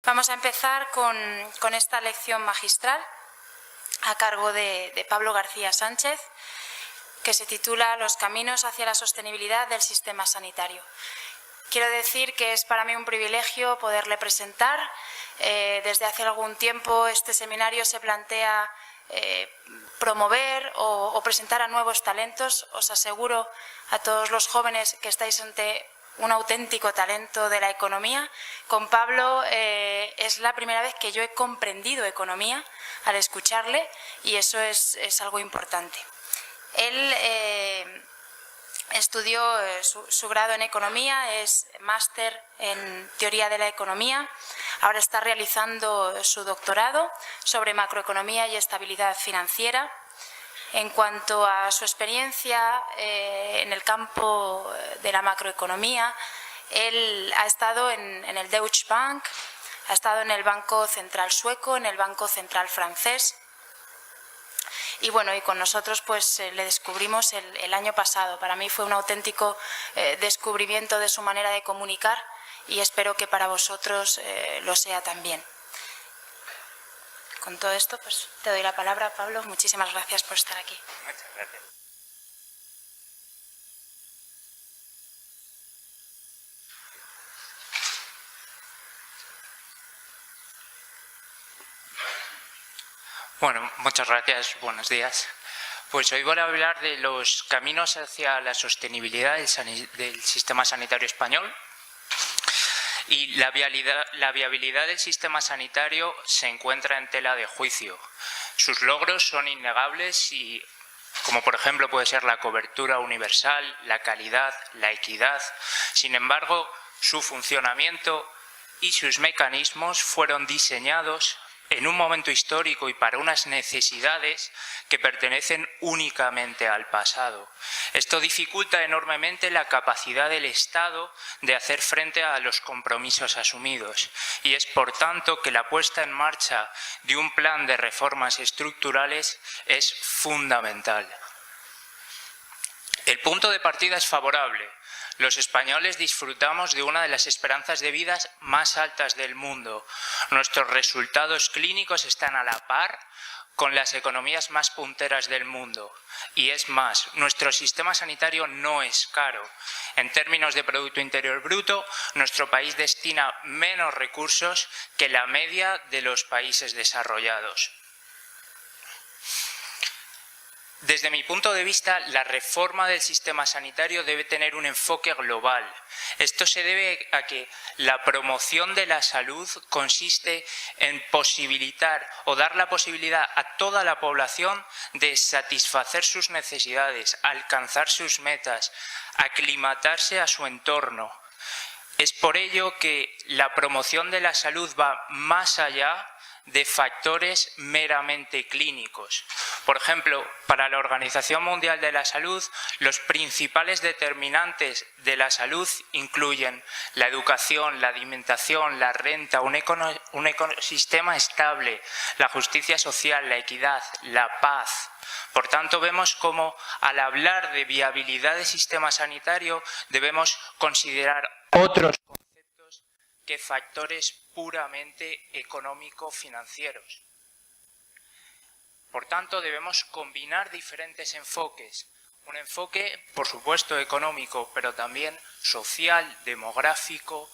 Vamos a empezar con esta lección magistral a cargo de Pablo García Sánchez, que se titula Los caminos hacia la sostenibilidad del sistema sanitario. Quiero decir que es para mí un privilegio poderle presentar. Desde hace algún tiempo este seminario se plantea promover o presentar a nuevos talentos. Os aseguro a todos los jóvenes que estáis ante un auténtico talento de la economía. Con Pablo es la primera vez que yo he comprendido economía al escucharle, y eso es algo importante. Él estudió su grado en economía, es máster en teoría de la economía. Ahora está realizando su doctorado sobre macroeconomía y estabilidad financiera. En cuanto a su experiencia en el campo de la macroeconomía, él ha estado en el Deutsche Bank, ha estado en el Banco Central Sueco, en el Banco Central Francés. Y bueno, y con nosotros pues le descubrimos el año pasado. Para mí fue un auténtico descubrimiento de su manera de comunicar, y espero que para vosotros lo sea también. Con todo esto, pues te doy la palabra, Pablo. Muchísimas gracias por estar aquí. Muchas gracias. Bueno, muchas gracias. Buenos días. Pues hoy voy a hablar de los caminos hacia la sostenibilidad del sistema sanitario español. Y la viabilidad del sistema sanitario se encuentra en tela de juicio. Sus logros son innegables, y como por ejemplo puede ser la cobertura universal, la calidad, la equidad. Sin embargo, su funcionamiento y sus mecanismos fueron diseñados en un momento histórico y para unas necesidades que pertenecen únicamente al pasado. Esto dificulta enormemente la capacidad del Estado de hacer frente a los compromisos asumidos, y es por tanto que la puesta en marcha de un plan de reformas estructurales es fundamental. El punto de partida es favorable. Los españoles disfrutamos de una de las esperanzas de vida más altas del mundo. Nuestros resultados clínicos están a la par con las economías más punteras del mundo. Y es más, nuestro sistema sanitario no es caro. En términos de Producto Interior Bruto, nuestro país destina menos recursos que la media de los países desarrollados. Desde mi punto de vista, la reforma del sistema sanitario debe tener un enfoque global. Esto se debe a que la promoción de la salud consiste en posibilitar o dar la posibilidad a toda la población de satisfacer sus necesidades, alcanzar sus metas, aclimatarse a su entorno. Es por ello que la promoción de la salud va más allá de factores meramente clínicos. Por ejemplo, para la Organización Mundial de la Salud, los principales determinantes de la salud incluyen la educación, la alimentación, la renta, un ecosistema estable, la justicia social, la equidad, la paz. Por tanto, vemos cómo al hablar de viabilidad del sistema sanitario debemos considerar otros conceptos que factores puramente económico-financieros. Por tanto, debemos combinar diferentes enfoques. Un enfoque, por supuesto, económico, pero también social, demográfico,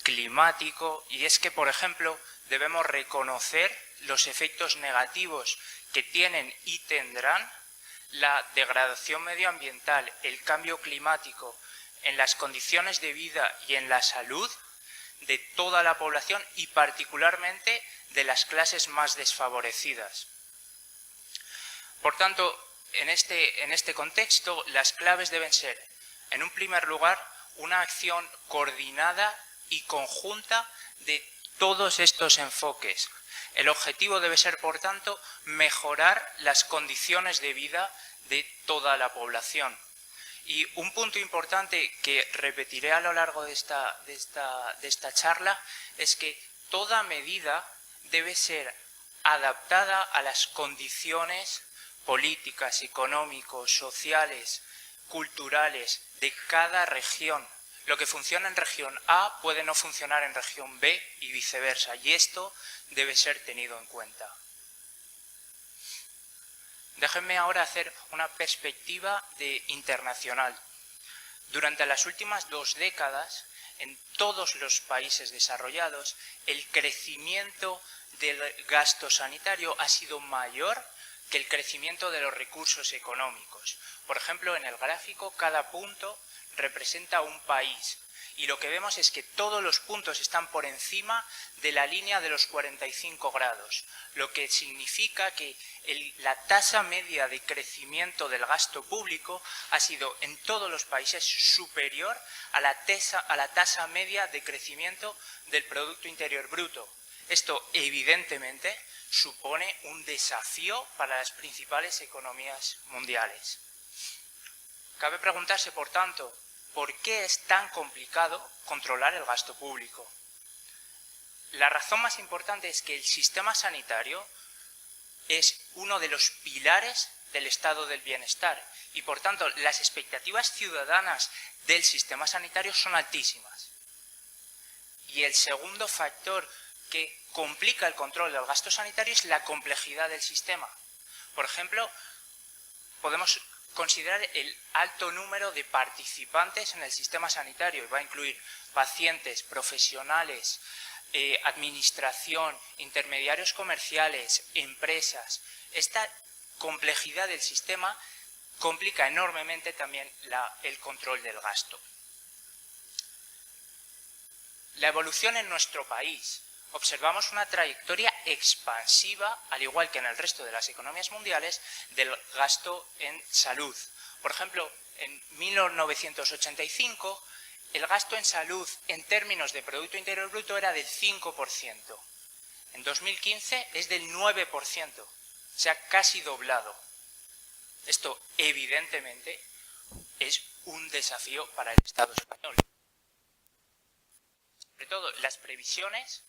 climático. Y es que, por ejemplo, debemos reconocer los efectos negativos que tienen y tendrán la degradación medioambiental, el cambio climático, en las condiciones de vida y en la salud de toda la población, y particularmente de las clases más desfavorecidas. Por tanto, en este contexto, las claves deben ser, en un primer lugar, una acción coordinada y conjunta de todos estos enfoques. El objetivo debe ser, por tanto, mejorar las condiciones de vida de toda la población. Y un punto importante que repetiré a lo largo de esta charla es que toda medida debe ser adaptada a las condiciones políticas, económicos, sociales, culturales de cada región. Lo que funciona en región A puede no funcionar en región B y viceversa, y esto debe ser tenido en cuenta. Déjenme ahora hacer una perspectiva internacional. Durante las últimas 2 décadas, en todos los países desarrollados, el crecimiento del gasto sanitario ha sido mayor que el crecimiento de los recursos económicos. Por ejemplo, en el gráfico, cada punto representa un país. Y lo que vemos es que todos los puntos están por encima de la línea de los 45 grados, lo que significa que la tasa media de crecimiento del gasto público ha sido en todos los países superior a la tasa media de crecimiento del Producto Interior Bruto. Esto, evidentemente, supone un desafío para las principales economías mundiales. Cabe preguntarse, por tanto, ¿por qué es tan complicado controlar el gasto público? La razón más importante es que el sistema sanitario es uno de los pilares del estado del bienestar y, por tanto, las expectativas ciudadanas del sistema sanitario son altísimas. Y el segundo factor que complica el control del gasto sanitario es la complejidad del sistema. Por ejemplo, podemos considerar el alto número de participantes en el sistema sanitario, y va a incluir pacientes, profesionales, administración, intermediarios comerciales, empresas. Esta complejidad del sistema complica enormemente también el control del gasto. La evolución en nuestro país. Observamos una trayectoria expansiva, al igual que en el resto de las economías mundiales, del gasto en salud. Por ejemplo, en 1985, el gasto en salud en términos de Producto Interior Bruto era del 5%. En 2015 es del 9%, se ha casi doblado. Esto, evidentemente, es un desafío para el Estado español. Sobre todo, las previsiones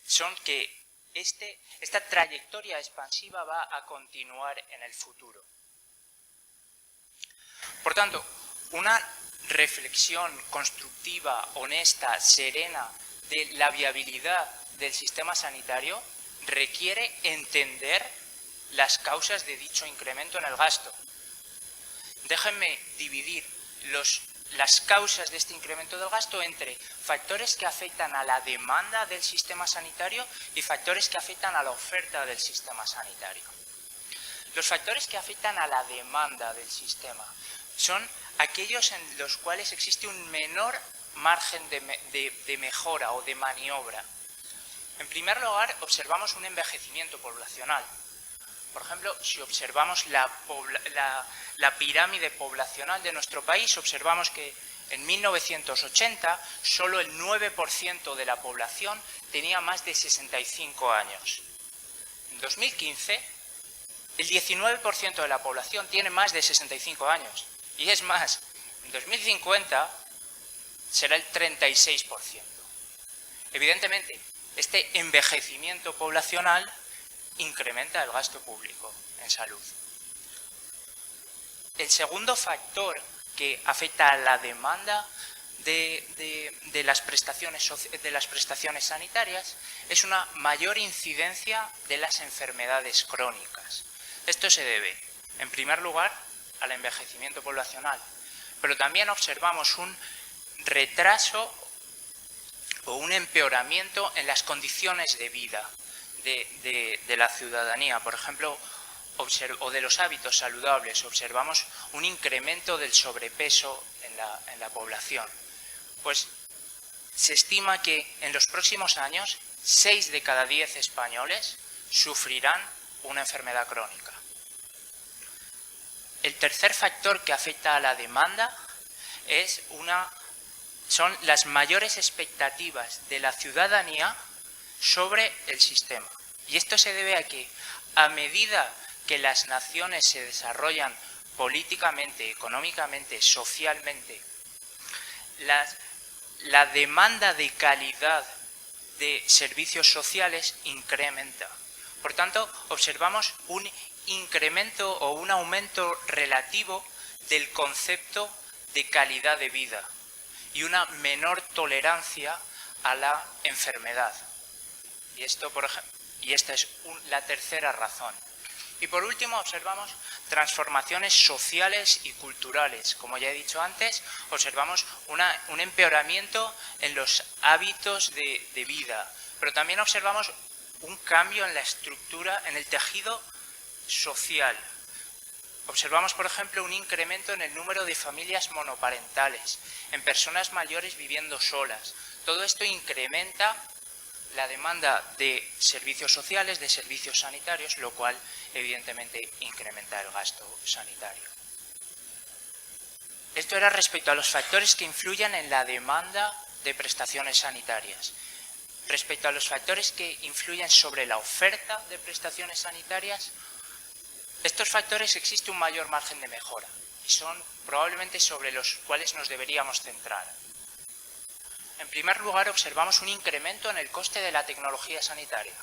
son que esta trayectoria expansiva va a continuar en el futuro. Por tanto, una reflexión constructiva, honesta, serena de la viabilidad del sistema sanitario requiere entender las causas de dicho incremento en el gasto. Déjenme dividir las causas de este incremento del gasto entre factores que afectan a la demanda del sistema sanitario y factores que afectan a la oferta del sistema sanitario. Los factores que afectan a la demanda del sistema son aquellos en los cuales existe un menor margen de mejora o de maniobra. En primer lugar, observamos un envejecimiento poblacional. Por ejemplo, si observamos la pirámide poblacional de nuestro país, observamos que en 1980 solo el 9% de la población tenía más de 65 años. En 2015, el 19% de la población tiene más de 65 años. Y es más, en 2050 será el 36%. Evidentemente, este envejecimiento poblacional incrementa el gasto público en salud. El segundo factor que afecta a la demanda de las prestaciones sanitarias es una mayor incidencia de las enfermedades crónicas. Esto se debe, en primer lugar, al envejecimiento poblacional, pero también observamos un retraso o un empeoramiento en las condiciones de vida de la ciudadanía, por ejemplo, o de los hábitos saludables. Observamos un incremento del sobrepeso en la población. Pues se estima que en los próximos años 6 de cada 10 españoles sufrirán una enfermedad crónica. El tercer factor que afecta a la demanda son las mayores expectativas de la ciudadanía sobre el sistema. Y esto se debe a que, a medida que las naciones se desarrollan políticamente, económicamente, socialmente, la demanda de calidad de servicios sociales incrementa. Por tanto, observamos un incremento o un aumento relativo del concepto de calidad de vida. y una menor tolerancia a la enfermedad. Y esta es la tercera razón. Y por último observamos transformaciones sociales y culturales. Como ya he dicho antes, observamos un empeoramiento en los hábitos de vida, pero también observamos un cambio en la estructura, en el tejido social. Observamos, por ejemplo, un incremento en el número de familias monoparentales, en personas mayores viviendo solas. Todo esto incrementa la demanda de servicios sociales, de servicios sanitarios, lo cual evidentemente incrementa el gasto sanitario. Esto era respecto a los factores que influyen en la demanda de prestaciones sanitarias. Respecto a los factores que influyen sobre la oferta de prestaciones sanitarias, estos factores existe un mayor margen de mejora y son probablemente sobre los cuales nos deberíamos centrar. En primer lugar, observamos un incremento en el coste de la tecnología sanitaria.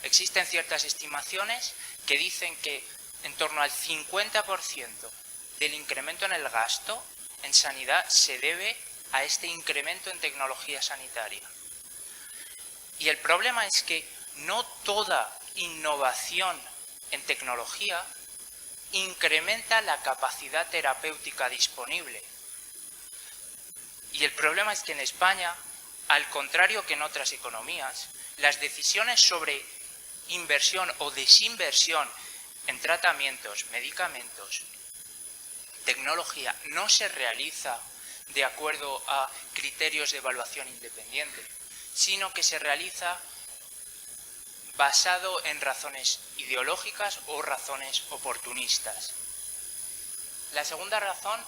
Existen ciertas estimaciones que dicen que en torno al 50% del incremento en el gasto en sanidad se debe a este incremento en tecnología sanitaria. Y el problema es que no toda innovación en tecnología incrementa la capacidad terapéutica disponible. Y el problema es que en España, al contrario que en otras economías, las decisiones sobre inversión o desinversión en tratamientos, medicamentos, tecnología, no se realiza de acuerdo a criterios de evaluación independiente, sino que se realiza basado en razones ideológicas o razones oportunistas. La segunda razón,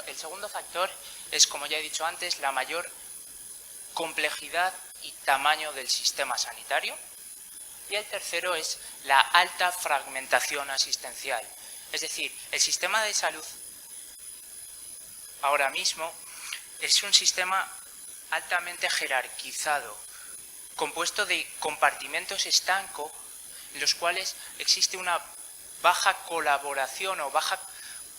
el segundo factor es, como ya he dicho antes, la mayor complejidad y tamaño del sistema sanitario. Y el tercero es la alta fragmentación asistencial. Es decir, el sistema de salud ahora mismo es un sistema altamente jerarquizado, compuesto de compartimentos estancos en los cuales existe una baja colaboración o baja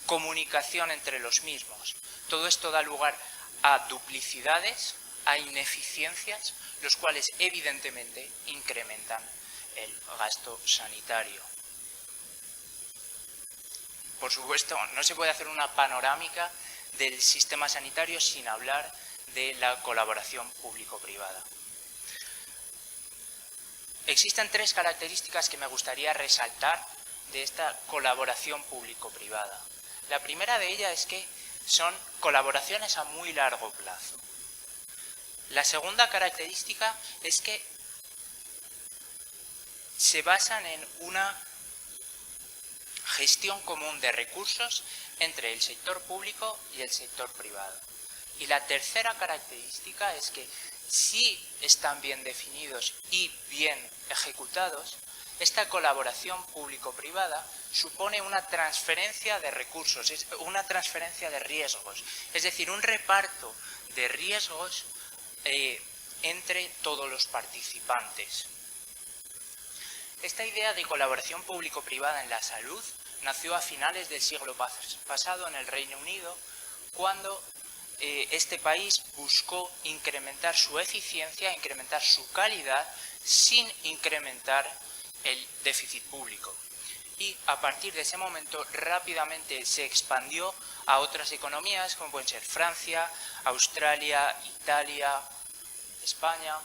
comunicación entre los mismos. Todo esto da lugar a duplicidades, a ineficiencias, los cuales evidentemente incrementan el gasto sanitario. Por supuesto, no se puede hacer una panorámica del sistema sanitario sin hablar de la colaboración público-privada. Existen tres características que me gustaría resaltar de esta colaboración público-privada. La primera de ellas es que son colaboraciones a muy largo plazo. La segunda característica es que se basan en una gestión común de recursos entre el sector público y el sector privado. Y la tercera característica es que si están bien definidos y bien ejecutados, esta colaboración público-privada supone una transferencia de recursos, una transferencia de riesgos, es decir, un reparto de riesgos entre todos los participantes. Esta idea de colaboración público-privada en la salud nació a finales del siglo pasado en el Reino Unido, cuando este país buscó incrementar su eficiencia, incrementar su calidad, sin incrementar el déficit público. Y a partir de ese momento rápidamente se expandió a otras economías, como pueden ser Francia, Australia, Italia, España.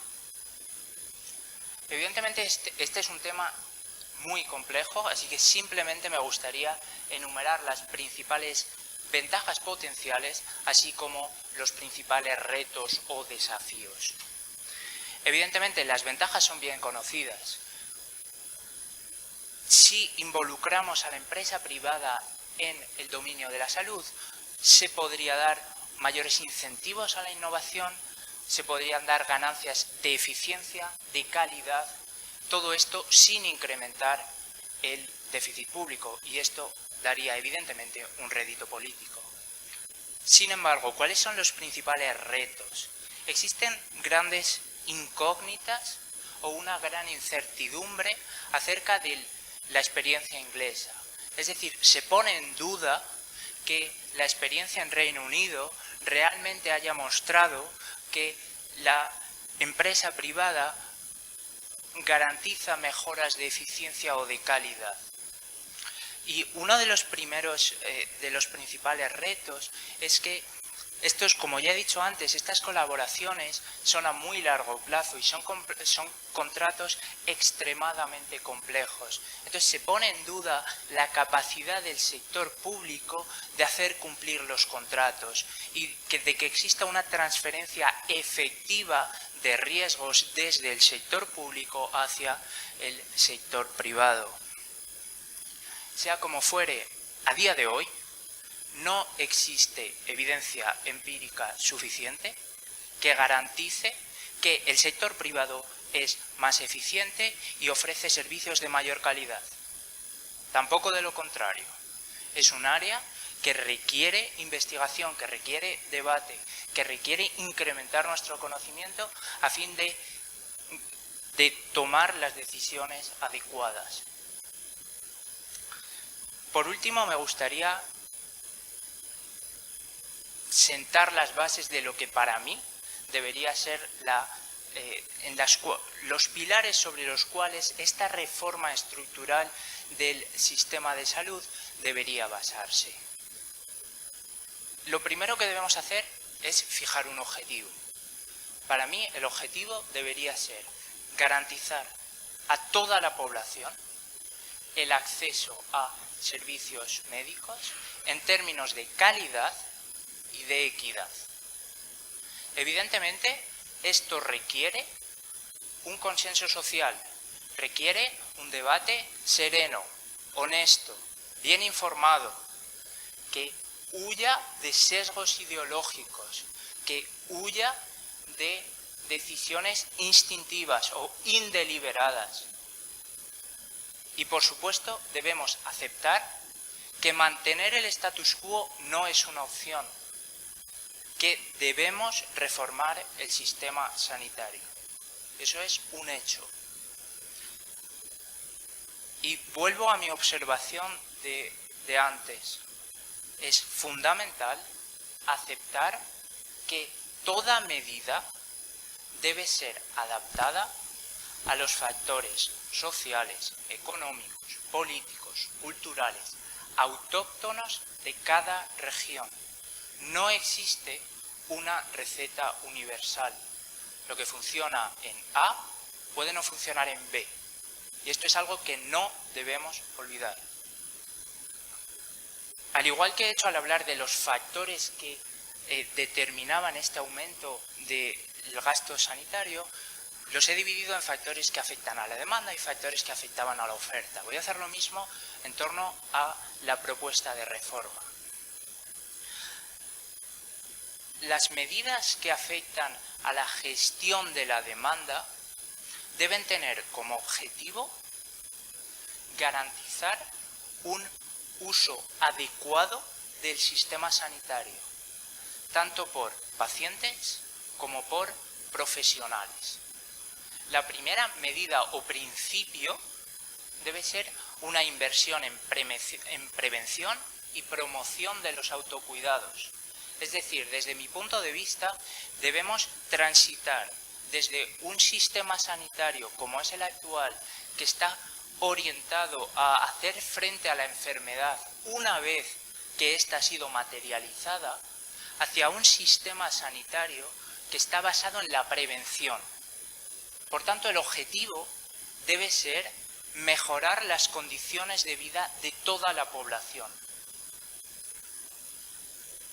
Evidentemente este es un tema muy complejo, así que simplemente me gustaría enumerar las principales ventajas potenciales, así como los principales retos o desafíos. Evidentemente las ventajas son bien conocidas. Si involucramos a la empresa privada en el dominio de la salud, se podría dar mayores incentivos a la innovación, se podrían dar ganancias de eficiencia, de calidad, todo esto sin incrementar el déficit público, y esto daría evidentemente un rédito político. Sin embargo, ¿cuáles son los principales retos? Existen grandes incógnitas o una gran incertidumbre acerca de la experiencia inglesa. Es decir, se pone en duda que la experiencia en Reino Unido realmente haya mostrado que la empresa privada garantiza mejoras de eficiencia o de calidad. Y uno de los principales retos es que estos, como ya he dicho antes, estas colaboraciones son a muy largo plazo y son contratos extremadamente complejos. Entonces se pone en duda la capacidad del sector público de hacer cumplir los contratos y de que exista una transferencia efectiva de riesgos desde el sector público hacia el sector privado. Sea como fuere, a día de hoy no existe evidencia empírica suficiente que garantice que el sector privado es más eficiente y ofrece servicios de mayor calidad. Tampoco de lo contrario. Es un área que requiere investigación, que requiere debate, que requiere incrementar nuestro conocimiento a fin de tomar las decisiones adecuadas. Por último, me gustaría sentar las bases de lo que para mí debería ser los pilares sobre los cuales esta reforma estructural del sistema de salud debería basarse. Lo primero que debemos hacer es fijar un objetivo. Para mí el objetivo debería ser garantizar a toda la población el acceso a servicios médicos en términos de calidad y de equidad. Evidentemente, esto requiere un consenso social, requiere un debate sereno, honesto, bien informado, que huya de sesgos ideológicos, que huya de decisiones instintivas o indeliberadas. Y por supuesto debemos aceptar que mantener el status quo no es una opción, que debemos reformar el sistema sanitario. Eso es un hecho. Y vuelvo a mi observación de antes. Es fundamental aceptar que toda medida debe ser adaptada a los factores sociales, económicos, políticos, culturales, autóctonos de cada región. No existe una receta universal. Lo que funciona en A puede no funcionar en B. Y esto es algo que no debemos olvidar. Al igual que he hecho al hablar de los factores que determinaban este aumento del gasto sanitario, los he dividido en factores que afectan a la demanda y factores que afectaban a la oferta. Voy a hacer lo mismo en torno a la propuesta de reforma. Las medidas que afectan a la gestión de la demanda deben tener como objetivo garantizar un uso adecuado del sistema sanitario, tanto por pacientes como por profesionales. La primera medida o principio debe ser una inversión en prevención y promoción de los autocuidados. Es decir, desde mi punto de vista, debemos transitar desde un sistema sanitario como es el actual, que está orientado a hacer frente a la enfermedad una vez que ésta ha sido materializada, hacia un sistema sanitario que está basado en la prevención. Por tanto, el objetivo debe ser mejorar las condiciones de vida de toda la población.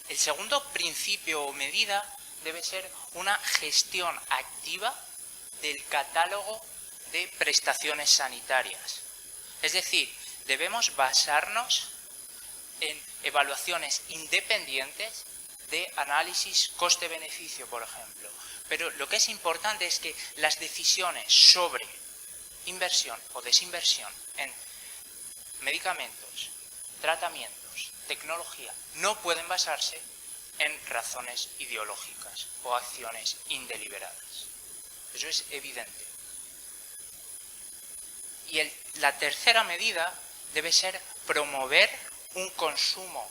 El segundo principio o medida debe ser una gestión activa del catálogo de prestaciones sanitarias. Es decir, debemos basarnos en evaluaciones independientes de análisis coste-beneficio, por ejemplo. Pero lo que es importante es que las decisiones sobre inversión o desinversión en medicamentos, tratamientos, tecnología, no pueden basarse en razones ideológicas o acciones indeliberadas. Eso es evidente. Y la tercera medida debe ser promover un consumo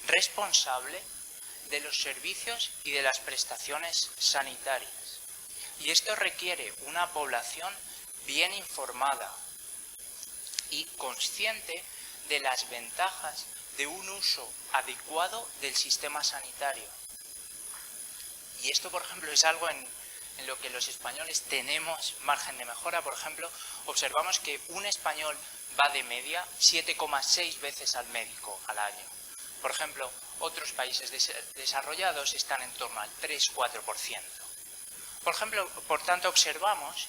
responsable de los servicios y de las prestaciones sanitarias. Y esto requiere una población bien informada y consciente de las ventajas de un uso adecuado del sistema sanitario. Y esto, por ejemplo, es algo en lo que los españoles tenemos margen de mejora. Por ejemplo, observamos que un español va de media 7,6 veces al médico al año. Por ejemplo, otros países desarrollados están en torno al 3-4%. Por ejemplo, por tanto, observamos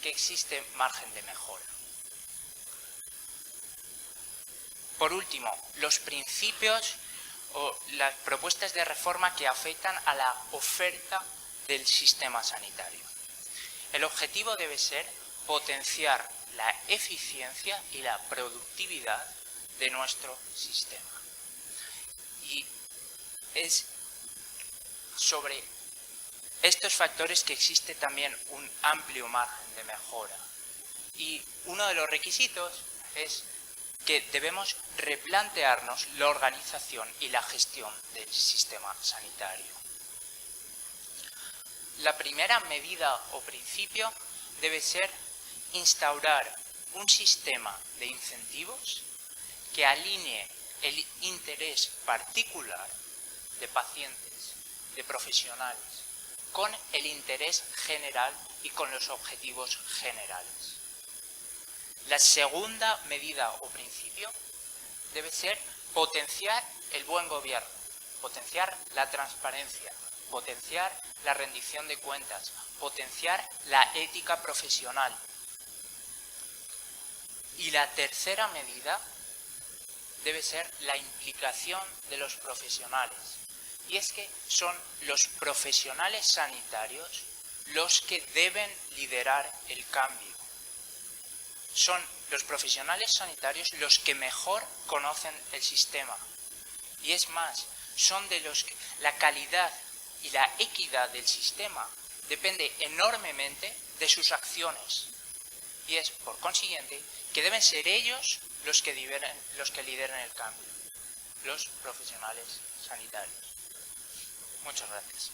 que existe margen de mejora. Por último, los principios o las propuestas de reforma que afectan a la oferta del sistema sanitario. El objetivo debe ser potenciar la eficiencia y la productividad de nuestro sistema. Y es sobre estos factores que existe también un amplio margen de mejora. Y uno de los requisitos es que debemos replantearnos la organización y la gestión del sistema sanitario. La primera medida o principio debe ser instaurar un sistema de incentivos que alinee el interés particular de pacientes, de profesionales, con el interés general y con los objetivos generales. La segunda medida o principio debe ser potenciar el buen gobierno, potenciar la transparencia, potenciar la rendición de cuentas, potenciar la ética profesional. Y la tercera medida debe ser la implicación de los profesionales. Y es que son los profesionales sanitarios los que deben liderar el cambio. Son los profesionales sanitarios los que mejor conocen el sistema. Y es más, son de los que la calidad y la equidad del sistema depende enormemente de sus acciones. Y es, por consiguiente, que deben ser ellos los que lideren el cambio, los profesionales sanitarios. Muchas gracias.